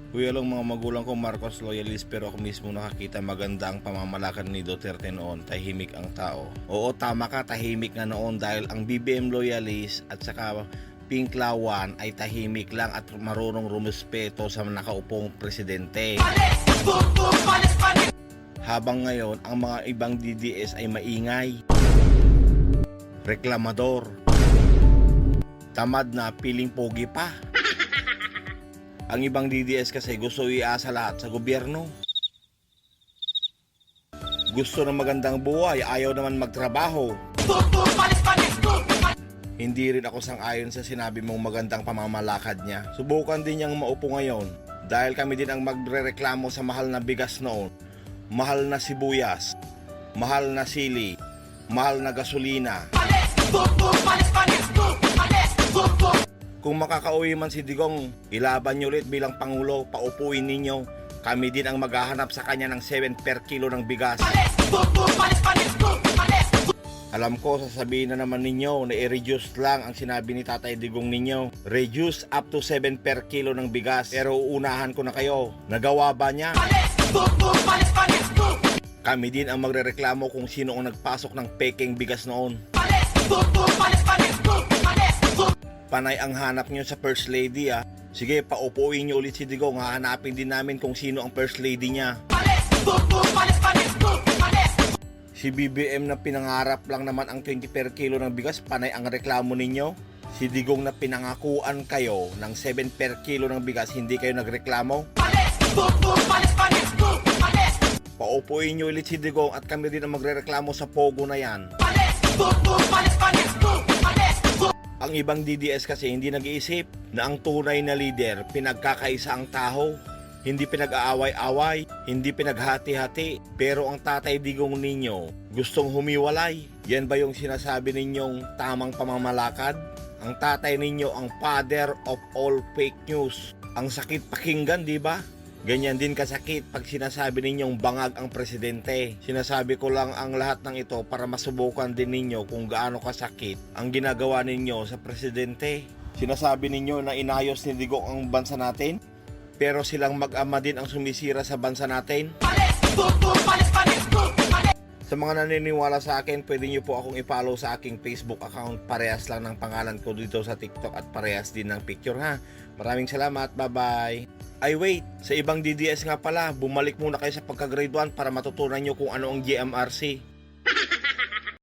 Kuyalong mga magulang ko Marcos loyalist, pero ako mismo nakakita maganda ang pamamalakad ni Duterte noon. Tahimik ang tao. Oo, tama ka, tahimik nga noon dahil ang BBM loyalist at saka Pinklawan ay tahimik lang at marunong rumispeto sa nakaupong presidente. Habang ngayon, ang mga ibang DDS ay maingay, reklamador, tamad na, piling pogi pa. Ang ibang DDS kasi gusto iasa lahat sa gobyerno. Gusto ng magandang buhay, ayaw naman magtrabaho. Hindi rin ako sang-ayon sa sinabi mong magandang pamamalakad niya. Subukan din niyang maupo ngayon dahil kami din ang magrereklamo sa mahal na bigas noon, mahal na sibuyas, mahal na sili, mahal na gasolina. Kung makakauwi man si Digong, ilaban niyo ulit bilang Pangulo, paupuin ninyo. Kami din ang maghahanap sa kanya ng 7 per kilo ng bigas. Alam ko, sasabihin na naman ninyo na i-reduce lang ang sinabi ni Tatay Digong ninyo. Reduce up to 7 per kilo ng bigas. Pero uunahan ko na kayo. Nagawa ba niya? Kami din ang magrereklamo kung sino ang nagpasok ng peking bigas noon. Panay ang hanap nyo sa First Lady ah. Sige, paupuin nyo ulit si Digong. Hahanapin din namin kung sino ang First Lady niya. Si BBM na pinangarap lang naman ang 20 per kilo ng bigas, panay ang reklamo ninyo. Si Digong na pinangakuan kayo ng 7 per kilo ng bigas, hindi kayo nagreklamo. Paupuin nyo ulit si Digong at kami din ang magrereklamo sa pogo na yan. Ang ibang DDS kasi hindi nag-iisip na ang tunay na leader pinagkakaisa ang taho, hindi pinag-aaway-away, hindi pinaghati-hati. Pero ang Tatay Digong ninyo gustong humiwalay. Yan ba yung sinasabi ninyong tamang pamamalakad? Ang tatay ninyo ang father of all fake news. Ang sakit pakinggan, di ba? Ganyan din kasakit pag sinasabi ninyong bangag ang presidente. Sinasabi ko lang ang lahat ng ito para masubukan din ninyo kung gaano kasakit ang ginagawa ninyo sa presidente. Sinasabi ninyo na inayos ni Digong ang bansa natin, pero silang mag-ama din ang sumisira sa bansa natin. Sa mga naniniwala sa akin, pwede nyo po akong i-follow sa aking Facebook account. Parehas lang ng pangalan ko dito sa TikTok at parehas din ng picture ha. Maraming salamat, bye-bye. Ay wait, sa ibang DDS nga pala, bumalik muna kayo sa pagka-grade 1 para matutunan nyo kung ano ang GMRC.